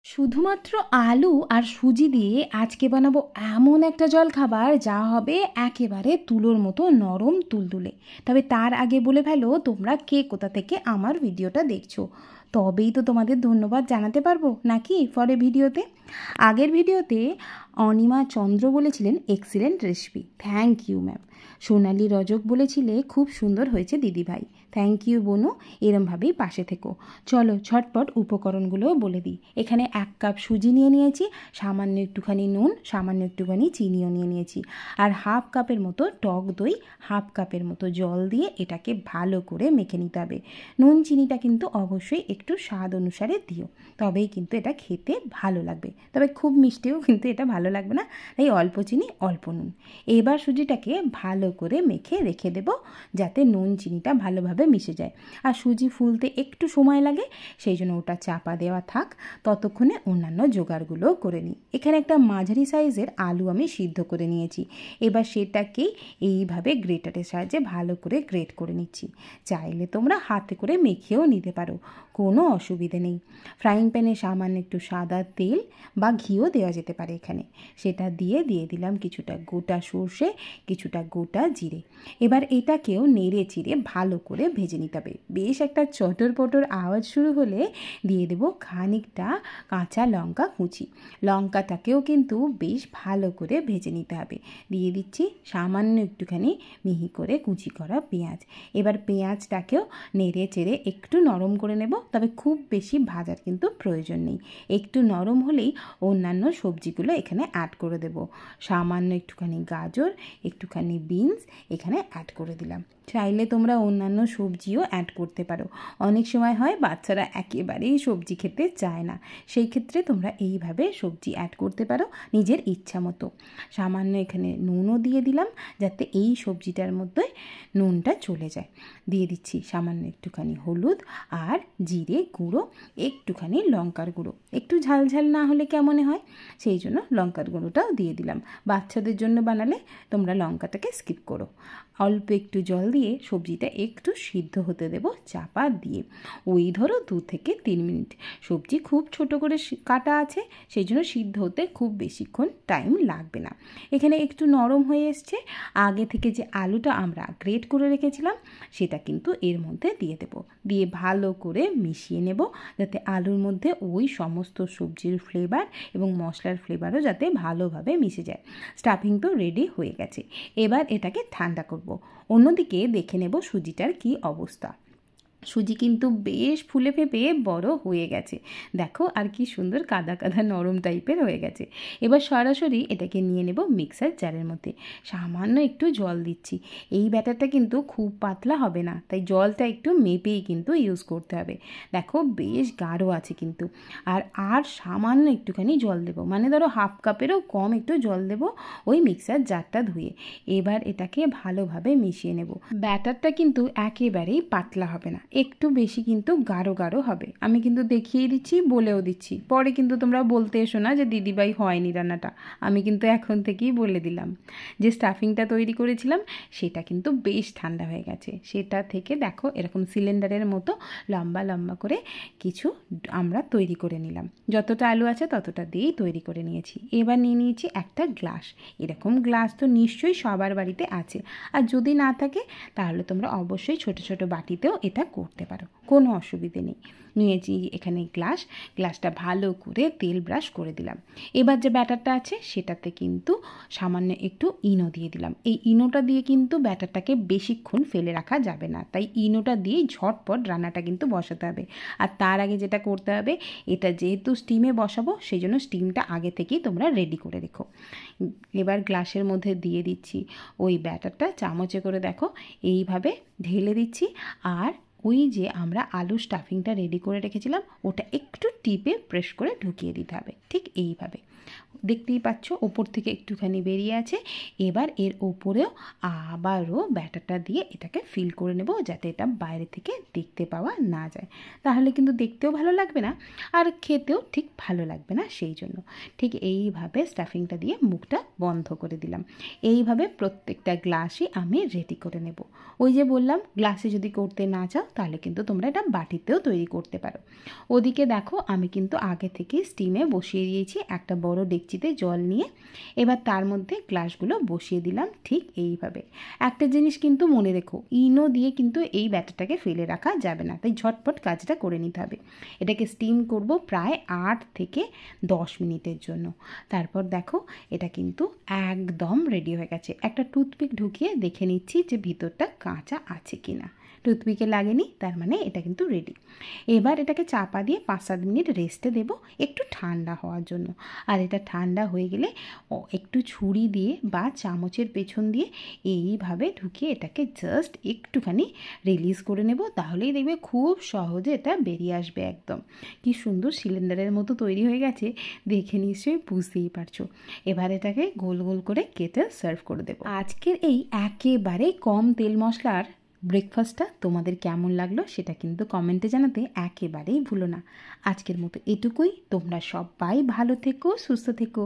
শুধুমাত্র আলু আর সুজি দিয়ে আজকে বানাবো এমন একটা জলখাবার যা হবে একেবারে তুলোর মতো নরম তুলতুলে। তবে তার আগে বলে ফেলো তোমরা কে কোথা থেকে আমার ভিডিওটা দেখছো, তবেই তো তোমাদের ধন্যবাদ জানাতে পারবো নাকি পরে ভিডিওতে। আগের ভিডিওতে অনিমা চন্দ্র বলেছিলেন excellent recipe, thank you ma'am. Sonali Rajak বলেছিলে খুব সুন্দর হয়েছে দিদিভাই, থ্যাংক ইউ বোনু, এরমভাবেই পাশে থেকো। চলো ঝটপট উপকরণগুলোও বলে দিই। এখানে 1 কাপ সুজি নিয়ে নিয়েছি, সামান্য একটুখানি নুন, সামান্য একটুখানি চিনিও নিয়ে নিয়েছি, আর 1/2 কাপের মতো টক দই, 1/2 কাপের মতো জল দিয়ে এটাকে ভালো করে মেখে নিতে হবে। নুন চিনিটা কিন্তু অবশ্যই একটু স্বাদ অনুসারে দিও, তবেই কিন্তু এটা খেতে ভালো লাগবে। তবে খুব মিষ্টিও কিন্তু এটা ভালো লাগবে না, তাই অল্প চিনি অল্প নুন। এবার সুজিটাকে ভালো করে মেখে রেখে দেব যাতে নুন চিনিটা ভালোভাবে মিশে যায়। আর সুজি ফুলতে একটু সময় লাগে, সেই জন্য ওটা চাপা দেওয়া থাক, ততক্ষণে অন্যান্য জোগাড়গুলোও করে নিই। এখানে একটা মাঝারি সাইজের আলু আমি সিদ্ধ করে নিয়েছি, এবার সেটাকেই এইভাবে গ্রেটারের সাহায্যে ভালো করে গ্রেট করে নিচ্ছি। চাইলে তোমরা হাতে করে মেখেও নিতে পারো, কোনো অসুবিধে নেই। ফ্রাইং প্যানে সামান্য একটু সাদা তেল বা ঘিও দেওয়া যেতে পারে এখানে, সেটা দিয়ে দিলাম কিছুটা গোটা সর্ষে, কিছুটা গোটা জিরে। এবার এটাকেও নেড়ে চিড়ে ভালো করে ভেজে নিতে হবে। বেশ একটা চটর পটর আওয়াজ শুরু হলে দিয়ে দেবো খানিকটা কাঁচা লঙ্কা কুচি। লঙ্কাটাকেও কিন্তু বেশ ভালো করে ভেজে নিতে হবে। দিয়ে দিচ্ছি সামান্য একটুখানি মিহি করে কুচি করা পেঁয়াজ। এবার পেঁয়াজটাকেও নেড়ে চেড়ে একটু নরম করে নেব, তবে খুব বেশি ভাজার কিন্তু প্রয়োজন নেই। একটু নরম হলেই অন্যান্য সবজিগুলো এখানে অ্যাড করে দেব। সামান্য একটুখানি গাজর, একটুখানি বিনস এখানে অ্যাড করে দিলাম। চাইলে তোমরা অন্যান্য সবজিও অ্যাড করতে পারো। অনেক সময় হয় বাচ্চারা একেবারেই সবজি খেতে চায় না, সেই ক্ষেত্রে তোমরা এইভাবে সবজি অ্যাড করতে পারো নিজের ইচ্ছা মতো। সামান্য এখানে নুনও দিয়ে দিলাম যাতে এই সবজিটার মধ্যে নুনটা চলে যায়। দিয়ে দিচ্ছি সামান্য একটুখানি হলুদ আর জিরে গুঁড়ো, একটুখানি লঙ্কার গুঁড়ো। একটু ঝাল ঝাল না হলে কেমন হয়, সেই জন্য লঙ্কার গুঁড়োটাও দিয়ে দিলাম। বাচ্চাদের জন্য বানালে তোমরা লঙ্কাটাকে স্কিপ করো। অল্প একটু জল দিয়ে সবজিটা একটু সিদ্ধ হতে দেব চাপা দিয়ে, ওই ধরো 2 থেকে 3 মিনিট। সবজি খুব ছোট করে কাটা আছে, সেই জন্য সিদ্ধ হতে খুব বেশিক্ষণ টাইম লাগবে না। এখানে একটু নরম হয়ে এসছে, আগে থেকে যে আলুটা আমরা গ্রেট করে রেখেছিলাম সেটা কিন্তু এর মধ্যে দিয়ে দেব। দিয়ে ভালো করে মিশিয়ে নেব যাতে আলুর মধ্যে ওই সমস্ত সবজির ফ্লেভার এবং মশলার ফ্লেভারও যাতে ভালোভাবে মিশে যায়। স্টাফিং তো রেডি হয়ে গেছে, এবার এটাকে ঠান্ডা করব। অন্যদিকে দেখে নেব সুজিটার কি অবস্থা। সুজি কিন্তু বেশ ফুলে ফেপে বড় হয়ে গেছে, দেখো আর কি সুন্দর কাদা কাদা নরম টাইপের হয়ে গেছে। এবার সরাসরি এটাকে নিয়ে নেব মিক্সার জারের মধ্যে। সামান্য একটু জল দিচ্ছি, এই ব্যাটারটা কিন্তু খুব পাতলা হবে না, তাই জলটা একটু মেপেই কিন্তু ইউজ করতে হবে। দেখো বেশ গাঢ় আছে কিন্তু, আর সামান্য একটুখানি জল দেবো, মানে ধরো 1/2 কাপেরও কম একটু জল দেবো ওই মিক্সার জারটা ধুয়ে। এবার এটাকে ভালোভাবে মিশিয়ে নেব। ব্যাটারটা কিন্তু একেবারেই পাতলা হবে না, একটু বেশি কিন্তু গাঢ় গাঢ় হবে। আমি কিন্তু দেখিয়ে দিচ্ছি, বলেও দিচ্ছি, পরে কিন্তু তোমরা বলতে এসো না যে দিদিভাই হয়নি রান্নাটা। আমি কিন্তু এখন থেকেই বলে দিলাম। যে স্টাফিংটা তৈরি করেছিলাম সেটা কিন্তু বেশ ঠান্ডা হয়ে গেছে, সেটা থেকে দেখো এরকম সিলিন্ডারের মতো লম্বা লম্বা করে কিছু আমরা তৈরি করে নিলাম। যতটা আলু আছে ততটা দিয়েই তৈরি করে নিয়েছি। এবার নিয়ে নিয়েছি একটা গ্লাস। এরকম গ্লাস তো নিশ্চয়ই সবার বাড়িতে আছে, আর যদি না থাকে তাহলে তোমরা অবশ্যই ছোট ছোট বাটিতেও এটা করতে পারো, কোনো অসুবিধে নেই। নিয়েছি এখানে গ্লাসটা ভালো করে তেল ব্রাশ করে দিলাম। এবার যে ব্যাটারটা আছে সেটাতে কিন্তু সামান্য একটু ইনো দিয়ে দিলাম। এই ইনোটা দিয়ে কিন্তু ব্যাটারটাকে বেশিক্ষণ ফেলে রাখা যাবে না, তাই ইনোটা দিয়েই ঝটপট রান্নাটা কিন্তু বসাতে হবে। আর তার আগে যেটা করতে হবে, এটা যেহেতু স্টিমে বসাবো সেই জন্য স্টিমটা আগে থেকেই তোমরা রেডি করে রেখো। এবার গ্লাসের মধ্যে দিয়ে দিচ্ছি ওই ব্যাটারটা, চামচে করে দেখো এইভাবে ঢেলে দিচ্ছি। আর ওই যে আমরা আলু স্টাফিংটা রেডি করে রেখেছিলাম ওটা একটু টিপে প্রেস করে ঢুকিয়ে দিতে হবে, ঠিক এইভাবে। দেখতেই পাচ্ছ ওপর থেকে একটুখানি বেরিয়ে আছে। এবার এর ওপরেও আবারও ব্যাটারটা দিয়ে এটাকে ফিল করে নেব, যাতে এটা বাইরে থেকে দেখতে পাওয়া না যায়, তাহলে কিন্তু দেখতেও ভালো লাগবে না আর খেতেও ঠিক ভালো লাগবে না। সেই জন্য ঠিক এইভাবে স্টাফিংটা দিয়ে মুখটা বন্ধ করে দিলাম। এইভাবে প্রত্যেকটা গ্লাসই আমি রেডি করে নেব। ওই যে বললাম, গ্লাসে যদি করতে না চাও তাহলে কিন্তু তোমরা এটা বাটিতেও তৈরি করতে পারো। ওদিকে দেখো আমি কিন্তু আগে থেকে স্টিমে বসিয়ে দিয়েছি একটা বড় ডেকচিতে জল নিয়ে। এবার তার মধ্যে গ্লাসগুলো বসিয়ে দিলাম ঠিক এইভাবে। একটা জিনিস কিন্তু মনে রেখো, ইনো দিয়ে কিন্তু এই ব্যাটারটাকে ফেলে রাখা যাবে না, তাই ঝটপট কাজটা করে নিতে হবে। এটাকে স্টিম করব প্রায় 8 থেকে 10 মিনিটের জন্য। তারপর দেখো এটা কিন্তু একদম রেডি হয়ে গেছে। একটা টুথপিক ঢুকিয়ে দেখে নিচ্ছি যে ভিতরটা কাঁচা আছে কিনা। টুথপিকে লাগেনি, তার মানে এটা কিন্তু রেডি। এবার এটাকে চাপা দিয়ে 5-7 মিনিট রেস্টে দেব একটু ঠান্ডা হওয়ার জন্য। আর এটা ঠান্ডা হয়ে গেলে একটু ছুরি দিয়ে বা চামচের পেছন দিয়ে এইভাবে ঢুকিয়ে এটাকে জাস্ট একটুখানি রিলিজ করে নেব, তাহলেই দেখবে খুব সহজে এটা বেরিয়ে আসবে। একদম কি সুন্দর সিলিন্ডারের মতো তৈরি হয়ে গেছে, দেখে নিশ্চয়ই বুঝতেই পারছো। এবার এটাকে গোল গোল করে কেটে সার্ভ করে দেবো। আজকের এই একেবারে কম তেল মশলার ব্রেকফাস্টটা তোমাদের কেমন লাগলো সেটা কিন্তু কমেন্টে জানাতে একেবারেই ভুলো না। আজকের মতো এটুকুই। তোমরা সবাই ভালো থেকো, সুস্থ থেকো।